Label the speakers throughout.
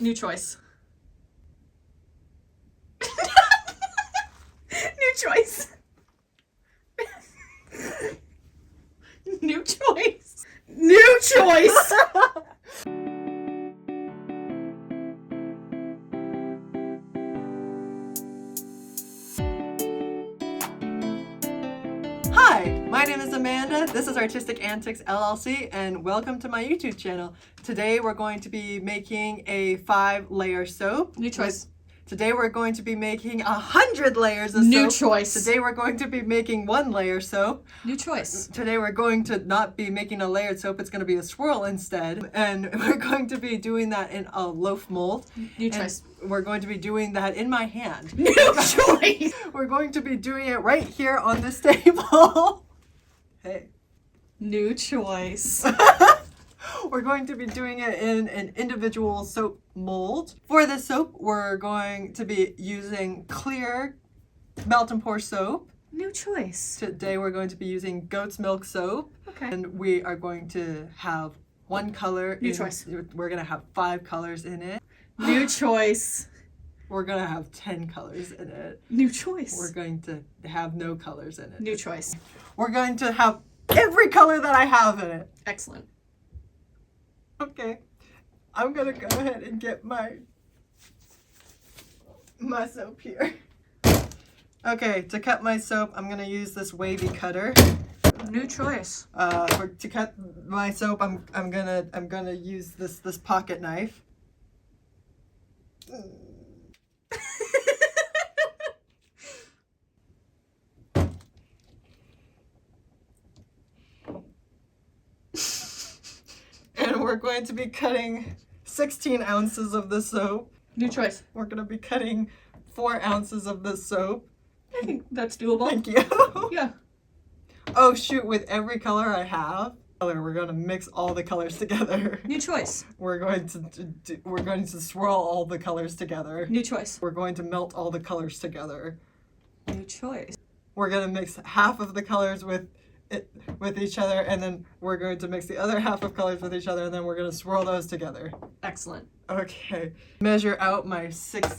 Speaker 1: New choice. New choice. New choice. New choice.
Speaker 2: Hi, my name is Amanda. This is Artistic Antics LLC, and welcome to my YouTube channel. Today we're going to be making a 5-layer soap.
Speaker 1: New choice.
Speaker 2: Today we're going to be making 100 layers of
Speaker 1: New
Speaker 2: soap.
Speaker 1: choice.
Speaker 2: Today we're going to be making 1-layer soap.
Speaker 1: New choice.
Speaker 2: Today we're going to not be making a layered soap, it's going to be a swirl instead. And we're going to be doing that in a loaf mold.
Speaker 1: New choice.
Speaker 2: We're going to be doing that in my hand.
Speaker 1: New choice.
Speaker 2: We're going to be doing it right here on this table. Hey.
Speaker 1: New choice.
Speaker 2: We're going to be doing it in an individual soap mold. For this soap, we're going to be using clear melt and pour soap.
Speaker 1: New choice.
Speaker 2: Today we're going to be using goat's milk soap.
Speaker 1: Okay.
Speaker 2: And we are going to have one color.
Speaker 1: New choice.
Speaker 2: We're going to have 5 colors in it.
Speaker 1: New choice.
Speaker 2: We're going to have 10 colors in it.
Speaker 1: New choice.
Speaker 2: We're going to have no colors in it.
Speaker 1: New choice.
Speaker 2: We're going to have every color that I have in it.
Speaker 1: Excellent.
Speaker 2: Okay, I'm gonna go ahead and get my soap here. Okay, to cut my soap, I'm gonna use this wavy cutter.
Speaker 1: New choice.
Speaker 2: To cut my soap, I'm gonna use this pocket knife. And we're going to be cutting 16 ounces of the soap.
Speaker 1: New choice.
Speaker 2: We're going to be cutting 4 ounces of the soap.
Speaker 1: I think that's doable.
Speaker 2: Thank you.
Speaker 1: Yeah.
Speaker 2: Oh shoot, with every color I have, we're going to mix all the colors together.
Speaker 1: New choice.
Speaker 2: We're going to swirl all the colors together.
Speaker 1: New choice.
Speaker 2: We're going to melt all the colors together.
Speaker 1: New choice.
Speaker 2: We're going to mix half of the colors with each other, and then we're going to mix the other half of colors with each other, and then we're going to swirl those together.
Speaker 1: Excellent.
Speaker 2: Okay. Measure out my 4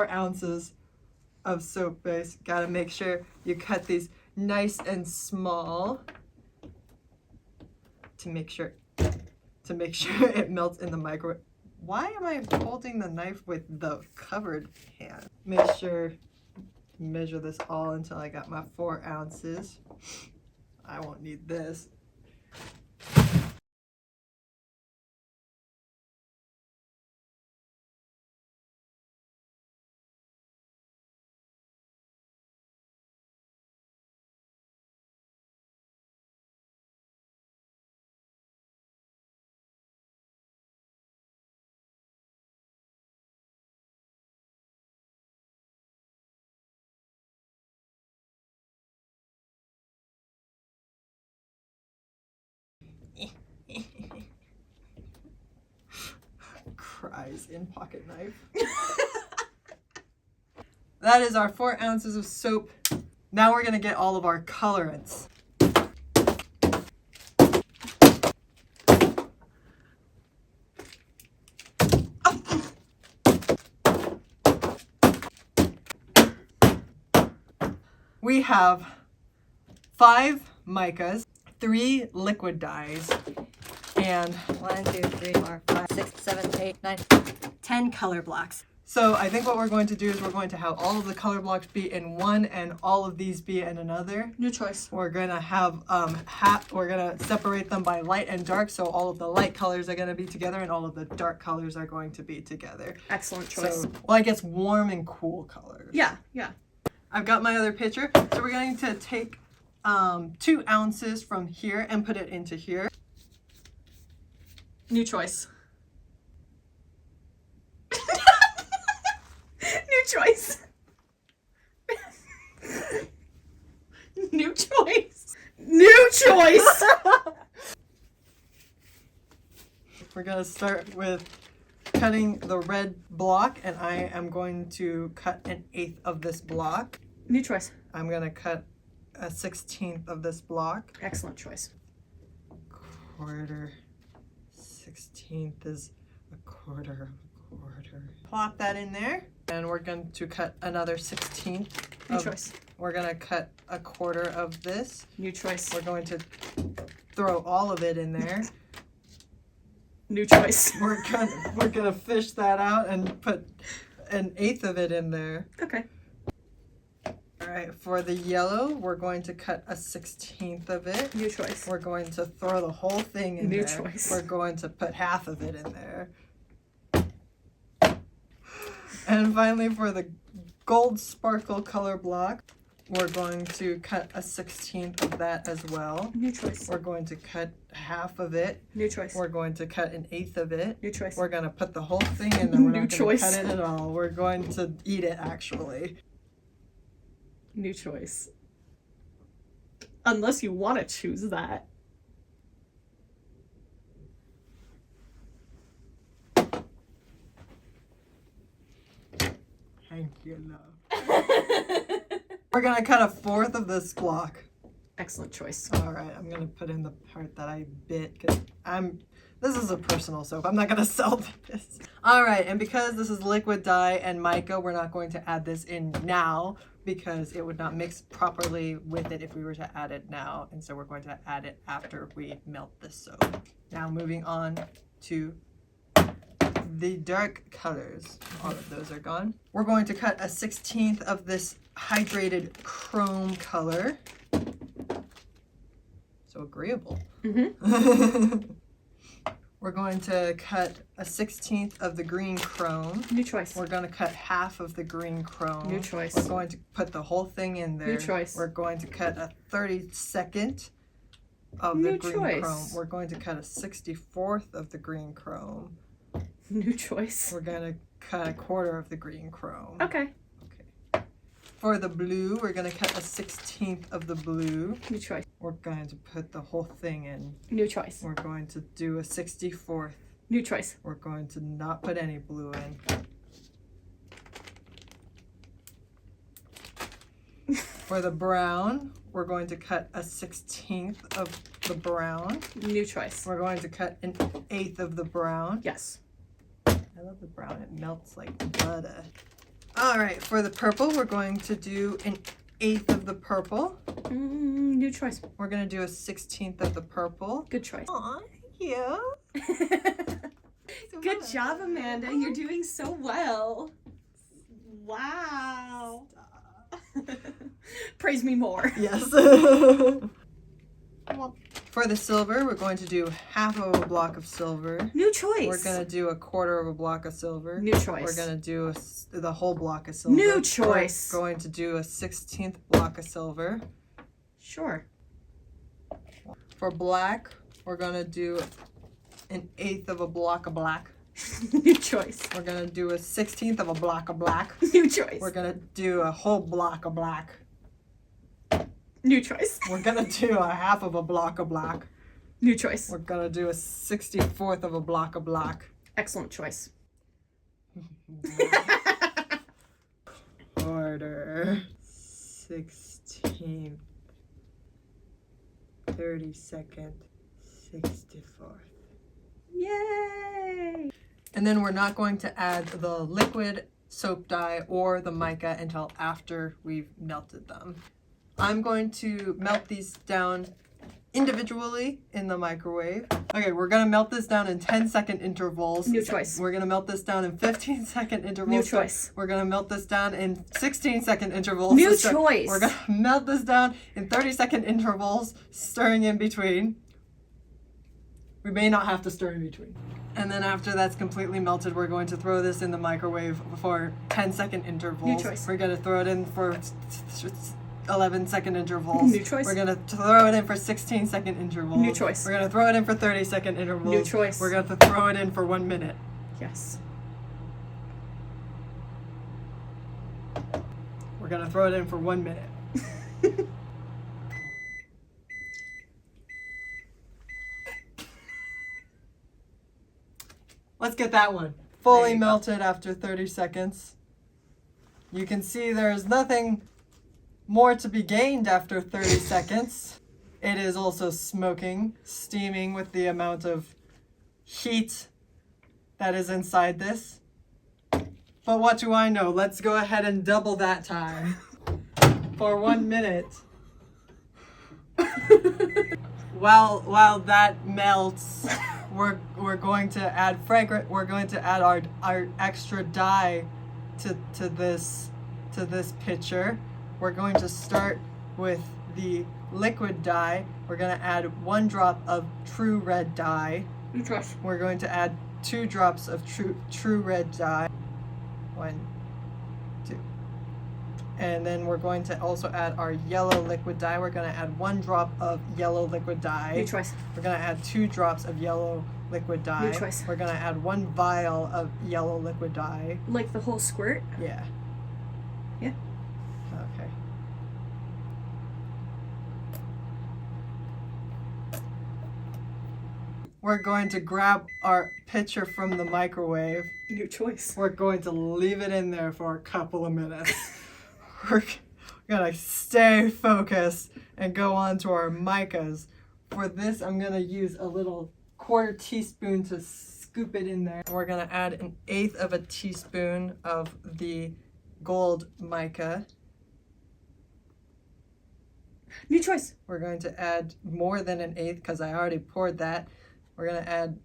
Speaker 2: ounces of soap base. Gotta make sure you cut these nice and small to make sure it melts in the microwave. Why am I holding the knife with the covered hand? Make sure measure this all until I got my 4 ounces. I won't need this. Cries in pocket knife. That is our 4 ounces of soap. Now we're gonna get all of our colorants. We have 5 micas, 3 liquid dyes, and
Speaker 3: 1, 2, 3, 4, 5, 6, 7, 8, 9,
Speaker 2: 10 color blocks. So I think what we're going to do is we're going to have all of the color blocks be in one and all of these be in another.
Speaker 1: New choice.
Speaker 2: We're gonna have we're gonna separate them by light and dark, so all of the light colors are gonna be together and all of the dark colors are going to be together.
Speaker 1: Excellent choice.
Speaker 2: So, well, I guess warm and cool colors.
Speaker 1: Yeah, yeah.
Speaker 2: I've got my other pitcher, so we're going to take 2 ounces from here and put it into here.
Speaker 1: New choice. New choice. New choice. New choice.
Speaker 2: We're gonna start with cutting the red block, and I am going to cut 1/8 of this block.
Speaker 1: New choice.
Speaker 2: I'm gonna cut a 1/16 of this block.
Speaker 1: Excellent choice.
Speaker 2: Quarter 16th is a quarter. Plop that in there. And we're going to cut another 16th.
Speaker 1: New choice.
Speaker 2: We're going to cut a quarter of this.
Speaker 1: New choice.
Speaker 2: We're going to throw all of it in there.
Speaker 1: New choice.
Speaker 2: We're gonna fish that out and put an eighth of it in there.
Speaker 1: Okay.
Speaker 2: All right, for the yellow, we're going to cut a 16th of it.
Speaker 1: New choice.
Speaker 2: We're going to throw the whole thing in
Speaker 1: New
Speaker 2: there.
Speaker 1: choice.
Speaker 2: We're going to put half of it in there. And finally, for the gold sparkle color block, we're going to cut a 16th of that as well.
Speaker 1: New choice.
Speaker 2: We're going to cut half of it.
Speaker 1: New choice.
Speaker 2: We're going to cut an eighth of it.
Speaker 1: New choice.
Speaker 2: We're going to put the whole thing in there. We're
Speaker 1: New
Speaker 2: not going
Speaker 1: choice.
Speaker 2: to cut it at all. We're going to eat it, actually.
Speaker 1: New choice. Unless you want to choose that.
Speaker 2: Thank you, love. We're going to cut a fourth of this block.
Speaker 1: Excellent choice.
Speaker 2: All right, I'm going to put in the part that I bit because this is a personal soap. I'm not going to sell this. All right, and because this is liquid dye and mica, we're not going to add this in now because it would not mix properly with it if we were to add it now. And so we're going to add it after we melt the soap. Now moving on to the dark colors. All of those are gone. We're going to cut a 16th of this hydrated chrome color. So agreeable.
Speaker 1: Mm-hmm.
Speaker 2: We're going to cut a 16th of the green chrome.
Speaker 1: New choice.
Speaker 2: We're going to cut half of the green chrome.
Speaker 1: New choice.
Speaker 2: We're going to put the whole thing in there.
Speaker 1: New choice.
Speaker 2: We're going to cut a 32nd of the
Speaker 1: New
Speaker 2: green
Speaker 1: choice.
Speaker 2: chrome. We're going to cut a 64th of the green chrome.
Speaker 1: New choice.
Speaker 2: We're going to cut a quarter of the green chrome.
Speaker 1: Okay.
Speaker 2: For the blue, we're going to cut a 16th of the blue.
Speaker 1: New choice.
Speaker 2: We're going to put the whole thing in.
Speaker 1: New choice.
Speaker 2: We're going to do a 64th.
Speaker 1: New choice.
Speaker 2: We're going to not put any blue in. For the brown, we're going to cut a 16th of the brown.
Speaker 1: New choice.
Speaker 2: We're going to cut an eighth of the brown.
Speaker 1: Yes.
Speaker 2: I love the brown. It melts like butter. All right, for the purple, we're going to do an eighth of the purple.
Speaker 1: New choice.
Speaker 2: We're going to do a 16th of the purple.
Speaker 1: Good choice.
Speaker 2: Aw, thank you.
Speaker 1: Good job, Amanda. You're doing so well. Wow. Praise me more.
Speaker 2: Yes. For the silver, we're going to do half of a block of silver.
Speaker 1: New choice.
Speaker 2: We're going to do a quarter of a block of silver.
Speaker 1: New choice.
Speaker 2: We're going to do the whole block of silver.
Speaker 1: New choice.
Speaker 2: We're going to do a 16th block of silver.
Speaker 1: Sure.
Speaker 2: For black, we're going to do an eighth of a block of black.
Speaker 1: New choice.
Speaker 2: We're going to do a 16th of a block of black.
Speaker 1: New choice.
Speaker 2: We're going to do a whole block of black.
Speaker 1: New choice.
Speaker 2: We're going to do a half of a block of black.
Speaker 1: New choice.
Speaker 2: We're going to do a 64th of a block of black.
Speaker 1: Excellent choice.
Speaker 2: Quarter. 16th. 32nd. 64th.
Speaker 1: Yay!
Speaker 2: And then we're not going to add the liquid soap dye or the mica until after we've melted them. I'm going to melt these down individually in the microwave. Okay, we're going to melt this down in 10-second intervals.
Speaker 1: New choice.
Speaker 2: We're going to melt this down in 15-second intervals.
Speaker 1: New choice.
Speaker 2: We're going to melt this down in 16-second intervals.
Speaker 1: New choice.
Speaker 2: We're going to melt this down in 30-second intervals, stirring in between. We may not have to stir in between. And then after that's completely melted, we're going to throw this in the microwave for 10-second intervals.
Speaker 1: New choice.
Speaker 2: We're going to throw it in for 11-second intervals. New choice. We're going to throw it in for 16-second intervals.
Speaker 1: New choice.
Speaker 2: We're going to throw it in for 30-second intervals.
Speaker 1: New choice.
Speaker 2: We're going to throw it in for 1 minute.
Speaker 1: Yes.
Speaker 2: We're going to throw it in for 1 minute. Let's get that one. Fully melted after 30 seconds. You can see there's nothing more to be gained after 30 seconds. It is also smoking, steaming with the amount of heat that is inside this. But what do I know? Let's go ahead and double that time for 1 minute. While that melts, we're going to add We're going to add our extra dye to this pitcher. We're going to start with the liquid dye. We're going to add 1 drop of true red dye.
Speaker 1: New choice.
Speaker 2: We're going to add 2 drops of true red dye. 1, 2. And then we're going to also add our yellow liquid dye. We're going to add 1 drop of yellow liquid dye.
Speaker 1: New choice.
Speaker 2: We're going to add 2 drops of yellow liquid dye.
Speaker 1: New choice.
Speaker 2: We're going to add 1 vial of yellow liquid dye.
Speaker 1: Like the whole squirt?
Speaker 2: Yeah.
Speaker 1: Yeah.
Speaker 2: Okay. We're going to grab our pitcher from the microwave.
Speaker 1: New choice.
Speaker 2: We're going to leave it in there for a couple of minutes. We're gonna stay focused and go on to our micas. For this, I'm gonna use a little 1/4 teaspoon to scoop it in there. We're gonna add 1/8 of a teaspoon of the gold mica.
Speaker 1: New choice.
Speaker 2: We're going to add more than 1/8 because I already poured that. We're gonna add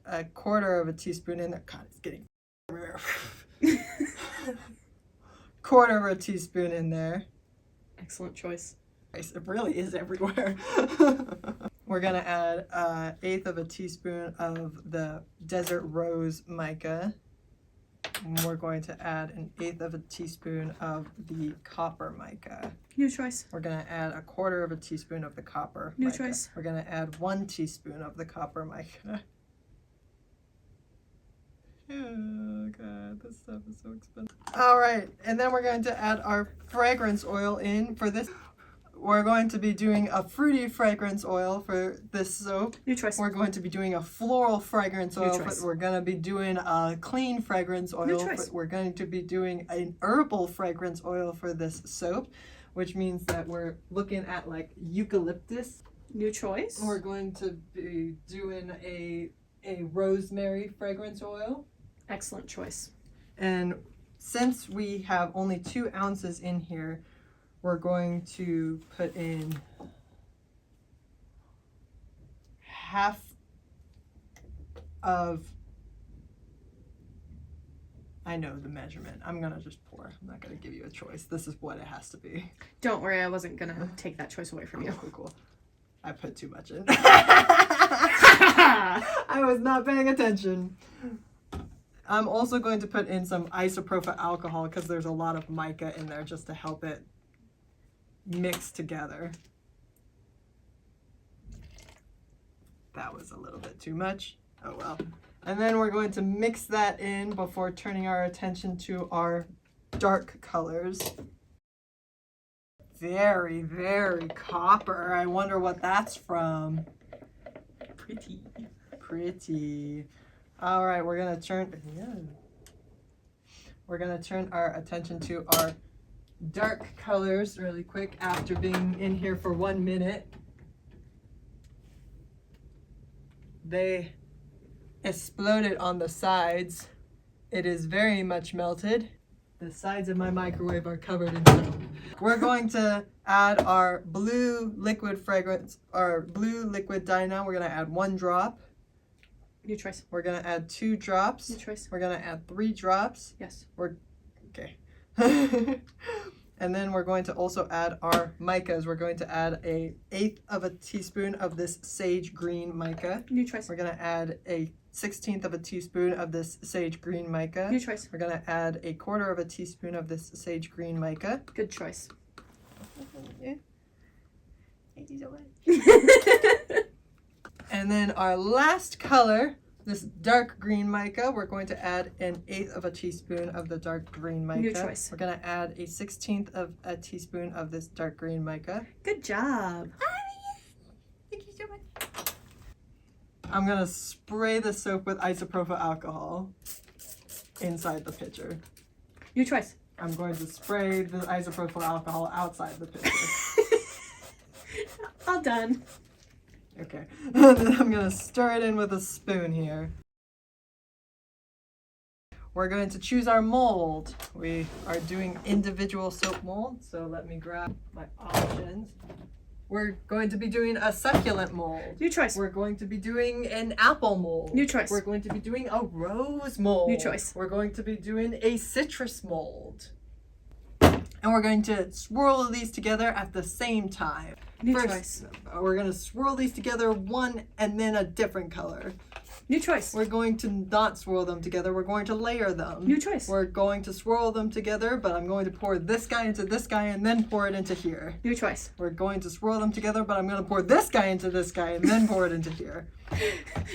Speaker 2: 1/4 of a teaspoon in there. God, it's getting everywhere. 1/4 of a teaspoon in there.
Speaker 1: Excellent choice.
Speaker 2: It really is everywhere. We're gonna add 1/8 of a teaspoon of the desert rose mica. And we're going to add 1/8 of a teaspoon of the copper mica.
Speaker 1: New choice.
Speaker 2: We're gonna add 1/4 of a teaspoon of the copper
Speaker 1: New
Speaker 2: mica.
Speaker 1: choice.
Speaker 2: We're gonna add 1 teaspoon of the copper mica. Oh god, this stuff is so expensive. All right, and then we're going to add our fragrance oil in. For this, we're going to be doing a fruity fragrance oil for this soap.
Speaker 1: New choice.
Speaker 2: We're going to be doing a floral fragrance
Speaker 1: New
Speaker 2: oil.
Speaker 1: choice.
Speaker 2: We're going to be doing a clean fragrance oil.
Speaker 1: New choice.
Speaker 2: We're going to be doing an herbal fragrance oil for this soap, which means that we're looking at like eucalyptus.
Speaker 1: New choice.
Speaker 2: We're going to be doing a rosemary fragrance oil.
Speaker 1: Excellent choice.
Speaker 2: And since we have only 2 ounces in here, we're going to put in half of, I know the measurement. I'm gonna just pour. I'm not gonna give you a choice. This is what it has to be.
Speaker 1: Don't worry, I wasn't gonna take that choice away from you.
Speaker 2: Cool. I put too much in. I was not paying attention. I'm also going to put in some isopropyl alcohol because there's a lot of mica in there just to help it mix together. That was a little bit too much. Oh well. And then we're going to mix that in before turning our attention to our dark colors. Very, very copper. I wonder what that's from. Pretty. All right, we're gonna turn our attention to our dark colors really quick after being in here for 1 minute. They exploded on the sides. It is very much melted. The sides of my microwave are covered in soap. We're going to add our blue liquid dye now. We're gonna add 1 drop.
Speaker 1: New choice.
Speaker 2: We're gonna add 2 drops.
Speaker 1: New choice.
Speaker 2: We're gonna add 3 drops.
Speaker 1: Yes.
Speaker 2: Okay. And then we're going to also add our micas. We're going to add 1/8 of a teaspoon of this sage green mica.
Speaker 1: New choice.
Speaker 2: We're gonna add 1/16 of a teaspoon of this sage green mica.
Speaker 1: New choice.
Speaker 2: We're gonna add 1/4 of a teaspoon of this sage green mica.
Speaker 1: Good choice.
Speaker 2: Yeah. Thank you so much. And then our last color, this dark green mica, we're going to add 1/8 of a teaspoon of the dark green mica.
Speaker 1: New choice.
Speaker 2: We're going to add 1/16 of a teaspoon of this dark green mica.
Speaker 1: Good job.
Speaker 2: Thank you so much. I'm going to spray the soap with isopropyl alcohol inside the pitcher.
Speaker 1: New choice.
Speaker 2: I'm going to spray the isopropyl alcohol outside the pitcher.
Speaker 1: All done.
Speaker 2: Okay. And then I'm going to stir it in with a spoon here. we're going to choose our mold. We are doing individual soap molds, so let me grab my options. We're going to be doing a succulent mold.
Speaker 1: New choice.
Speaker 2: We're going to be doing an apple mold.
Speaker 1: New choice.
Speaker 2: We're going to be doing a rose mold.
Speaker 1: New choice.
Speaker 2: We're going to be doing a citrus mold. And we're going to swirl these together at the same time.
Speaker 1: New
Speaker 2: First,
Speaker 1: choice.
Speaker 2: we're going to swirl these together one and then a different color.
Speaker 1: New choice.
Speaker 2: We're going to not swirl them together. We're going to layer them.
Speaker 1: New choice.
Speaker 2: We're going to swirl them together, but I'm going to pour this guy into this guy and then pour it into here.
Speaker 1: New choice.
Speaker 2: We're going to swirl them together, but I'm going to pour this guy into this guy and then pour it into here.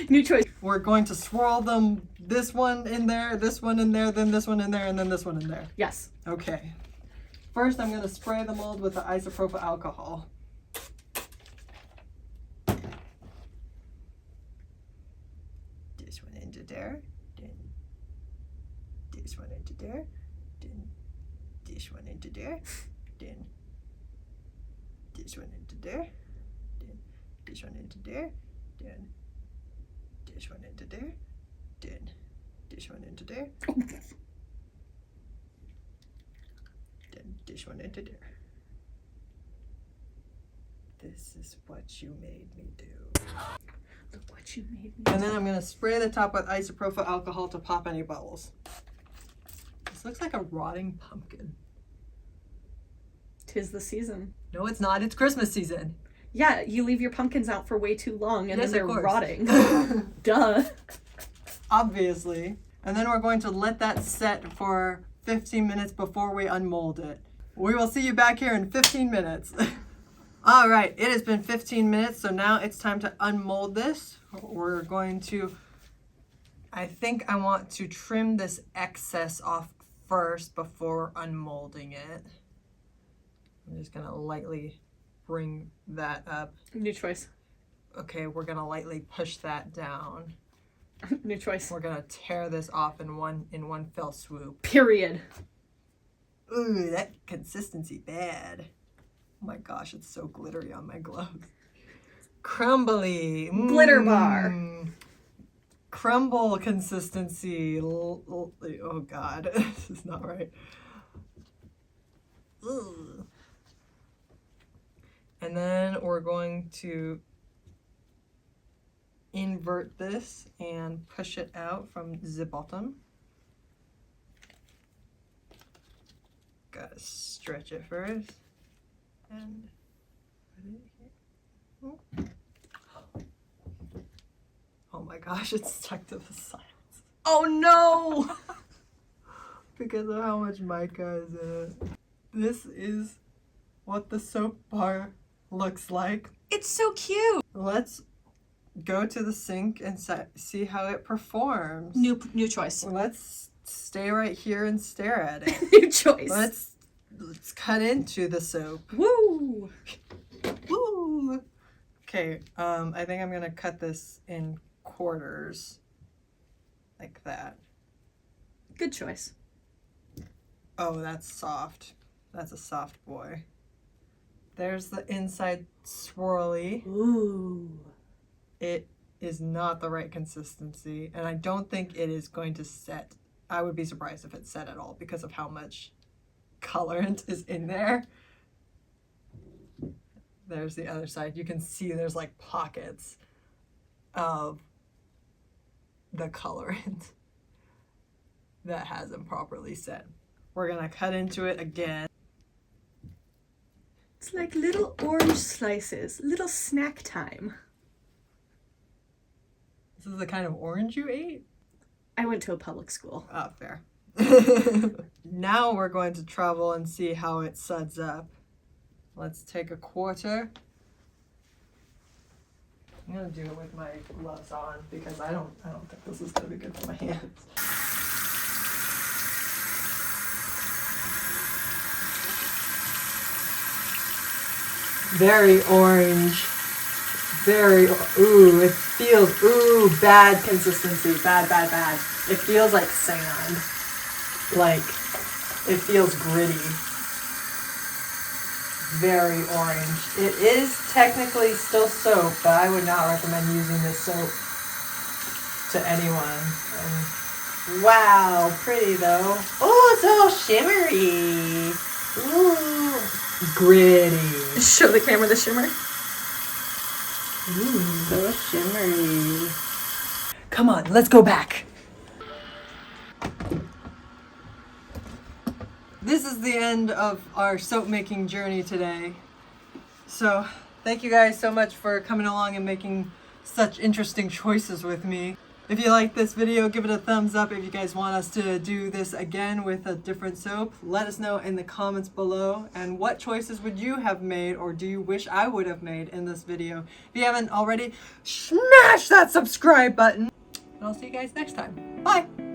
Speaker 1: New choice.
Speaker 2: We're going to swirl them, this one in there, this one in there, then this one in there, and then this one in there.
Speaker 1: Yes.
Speaker 2: Okay. First, I'm going to spray the mold with the isopropyl alcohol. This one into there, then this one into there, then this one into there, then this one into there, then this one into there, then this one into there, then this one into there, then this one into there. This is what you made me do.
Speaker 1: Look what you made me.
Speaker 2: And then I'm gonna spray the top with isopropyl alcohol to pop any bubbles. This looks like a rotting pumpkin.
Speaker 1: 'Tis the season.
Speaker 2: No, it's not. It's Christmas season.
Speaker 1: Yeah, you leave your pumpkins out for way too long and
Speaker 2: Yes,
Speaker 1: then
Speaker 2: of
Speaker 1: they're
Speaker 2: course.
Speaker 1: rotting. Duh.
Speaker 2: Obviously. And then we're going to let that set for 15 minutes before we unmold it. We will see you back here in 15 minutes. All right, it has been 15 minutes, so now it's time to unmold this. We're going to, I think I want to trim this excess off first before unmolding it. I'm just gonna lightly bring that up.
Speaker 1: New choice.
Speaker 2: Okay, we're gonna lightly push that down.
Speaker 1: New choice.
Speaker 2: We're gonna tear this off in one fell swoop.
Speaker 1: Period.
Speaker 2: Ooh, that consistency bad. Oh my gosh, it's so glittery on my gloves. Crumbly.
Speaker 1: Glitter bar.
Speaker 2: Crumble consistency. Oh God, this is not right. Ugh. And then we're going to invert this and push it out from the bottom. Gotta stretch it first. And put it here. Oh my gosh, it's stuck to the sides. Oh no! Because of how much mica is in it. This is what the soap bar looks like.
Speaker 1: It's so cute.
Speaker 2: Let's go to the sink and see how it performs.
Speaker 1: New choice.
Speaker 2: Let's stay right here and stare at it.
Speaker 1: New choice.
Speaker 2: Let's cut into the soap.
Speaker 1: Woo!
Speaker 2: Woo! Okay, I think I'm gonna cut this in quarters. Like that.
Speaker 1: Good choice.
Speaker 2: Oh, that's soft. That's a soft boy. There's the inside swirly.
Speaker 1: Ooh.
Speaker 2: It is not the right consistency, and I don't think it is going to set. I would be surprised if it set at all because of how much colorant is in there. There's the other side. You can see there's like pockets of the colorant that hasn't properly set. We're gonna cut into it again.
Speaker 1: It's like little orange slices. Little snack time.
Speaker 2: This is the kind of orange you ate?
Speaker 1: I went to a public school.
Speaker 2: Oh, fair. Now we're going to travel and see how it suds up. Let's take a quarter. I'm gonna do it with my gloves on because I don't think this is gonna be good for my hands. Very orange. Ooh, it feels, bad consistency. Bad. It feels like sand. Like, it feels gritty. Very orange. It is technically still soap, but I would not recommend using this soap to anyone. And Wow, pretty though. Oh, it's all shimmery. Ooh, gritty.
Speaker 1: Show the camera the shimmer.
Speaker 2: Ooh, so shimmery. Come on, let's go back. This is the end of our soap making journey today. So, thank you guys so much for coming along and making such interesting choices with me. If you like this video, give it a thumbs up. If you guys want us to do this again with a different soap, let us know in the comments below. And what choices would you have made, or do you wish I would have made in this video? If you haven't already, smash that subscribe button. And I'll see you guys next time. Bye!